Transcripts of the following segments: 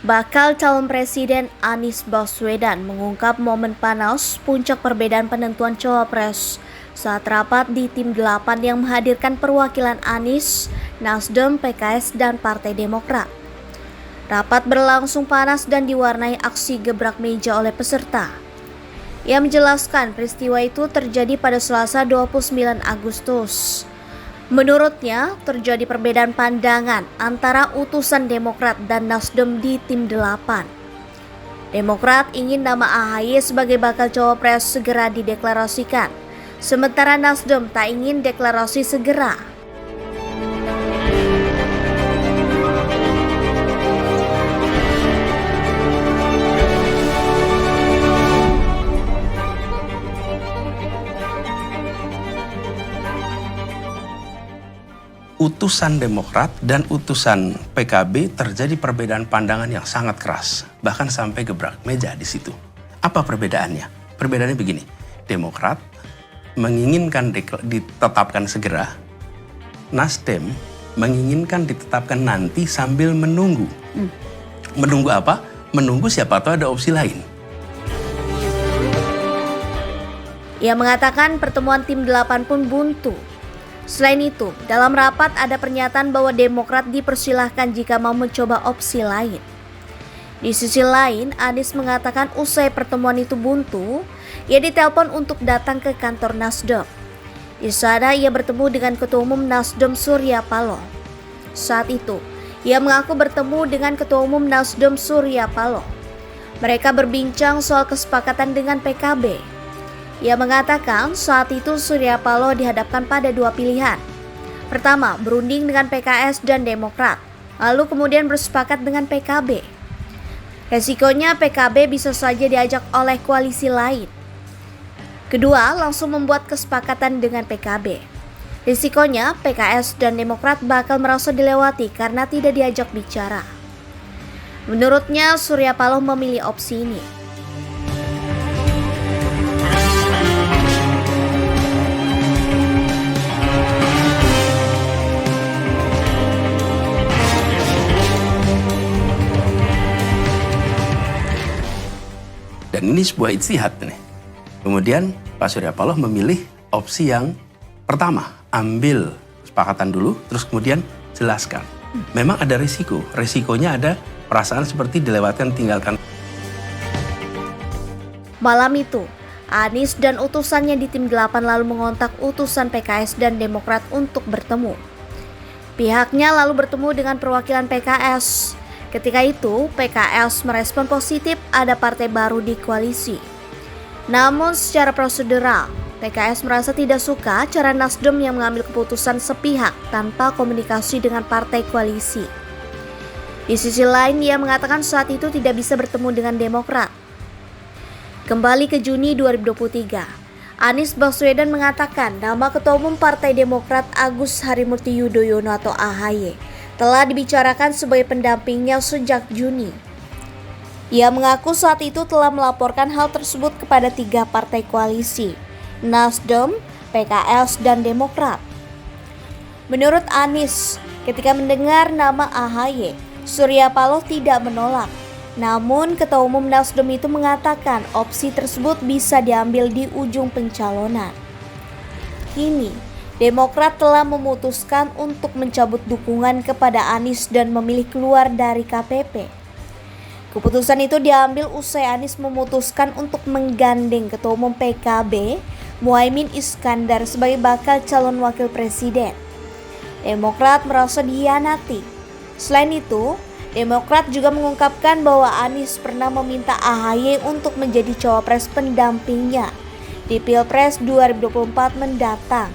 Bakal calon presiden Anies Baswedan mengungkap momen panas puncak perbedaan penentuan cawapres saat rapat di Tim 8 yang menghadirkan perwakilan Anies, Nasdem, PKS, dan Partai Demokrat. Rapat berlangsung panas dan diwarnai aksi gebrak meja oleh peserta. Ia menjelaskan peristiwa itu terjadi pada Selasa 29 Agustus. Menurutnya, terjadi perbedaan pandangan antara utusan Demokrat dan Nasdem di Tim 8. Demokrat ingin nama AHY sebagai bakal cawapres segera dideklarasikan, sementara Nasdem tak ingin deklarasi segera. Utusan Demokrat dan utusan PKB terjadi perbedaan pandangan yang sangat keras, bahkan sampai gebrak meja di situ. Apa perbedaannya? Perbedaannya begini, Demokrat menginginkan ditetapkan segera, Nasdem menginginkan ditetapkan nanti sambil menunggu. Menunggu apa? Menunggu siapa tahu ada opsi lain. Ia mengatakan pertemuan Tim 8 pun buntu. Selain itu, dalam rapat ada pernyataan bahwa Demokrat dipersilahkan jika mau mencoba opsi lain. Di sisi lain, Anies mengatakan usai pertemuan itu buntu, ia ditelepon untuk datang ke kantor Nasdem. Di sana ia bertemu dengan Ketua Umum Nasdem Surya Paloh. Saat itu, ia mengaku bertemu dengan Ketua Umum Nasdem Surya Paloh. Mereka berbincang soal kesepakatan dengan PKB. Ia mengatakan saat itu Surya Paloh dihadapkan pada dua pilihan. Pertama, berunding dengan PKS dan Demokrat, lalu kemudian bersepakat dengan PKB. Resikonya PKB bisa saja diajak oleh koalisi lain. Kedua, langsung membuat kesepakatan dengan PKB. Risikonya PKS dan Demokrat bakal merasa dilewati karena tidak diajak bicara. Menurutnya Surya Paloh memilih opsi ini. Dan ini sebuah ijtihad nih. Kemudian Pak Surya Paloh memilih opsi yang pertama, ambil kesepakatan dulu, terus kemudian jelaskan. Memang ada risiko, risikonya ada perasaan seperti dilewatkan, tinggalkan. Malam itu, Anies dan utusannya di Tim 8 lalu mengontak utusan PKS dan Demokrat untuk bertemu. Pihaknya lalu bertemu dengan perwakilan PKS. Ketika itu, PKS merespon positif ada partai baru di koalisi. Namun secara prosedural, PKS merasa tidak suka cara Nasdem yang mengambil keputusan sepihak tanpa komunikasi dengan partai koalisi. Di sisi lain, ia mengatakan saat itu tidak bisa bertemu dengan Demokrat. Kembali ke Juni 2023, Anies Baswedan mengatakan nama Ketua Umum Partai Demokrat Agus Harimurti Yudhoyono atau AHY telah dibicarakan sebagai pendampingnya sejak Juni. Ia mengaku saat itu telah melaporkan hal tersebut kepada 3 partai koalisi, Nasdem, PKS, dan Demokrat. Menurut Anies, ketika mendengar nama AHY, Surya Paloh tidak menolak. Namun Ketua Umum Nasdem itu mengatakan opsi tersebut bisa diambil di ujung pencalonan. Kini, Demokrat telah memutuskan untuk mencabut dukungan kepada Anies dan memilih keluar dari KPP. Keputusan itu diambil usai Anies memutuskan untuk menggandeng Ketua Umum PKB, Muhaimin Iskandar sebagai bakal calon wakil presiden. Demokrat merasa dihianati. Selain itu, Demokrat juga mengungkapkan bahwa Anies pernah meminta AHY untuk menjadi cawapres pendampingnya di Pilpres 2024 mendatang.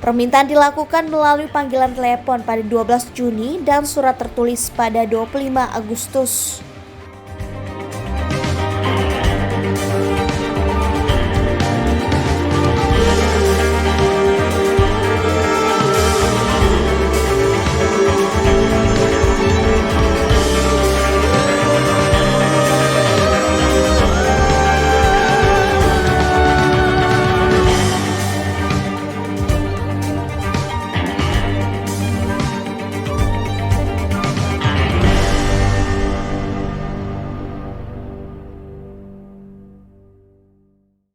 Permintaan dilakukan melalui panggilan telepon pada 12 Juni dan surat tertulis pada 25 Agustus.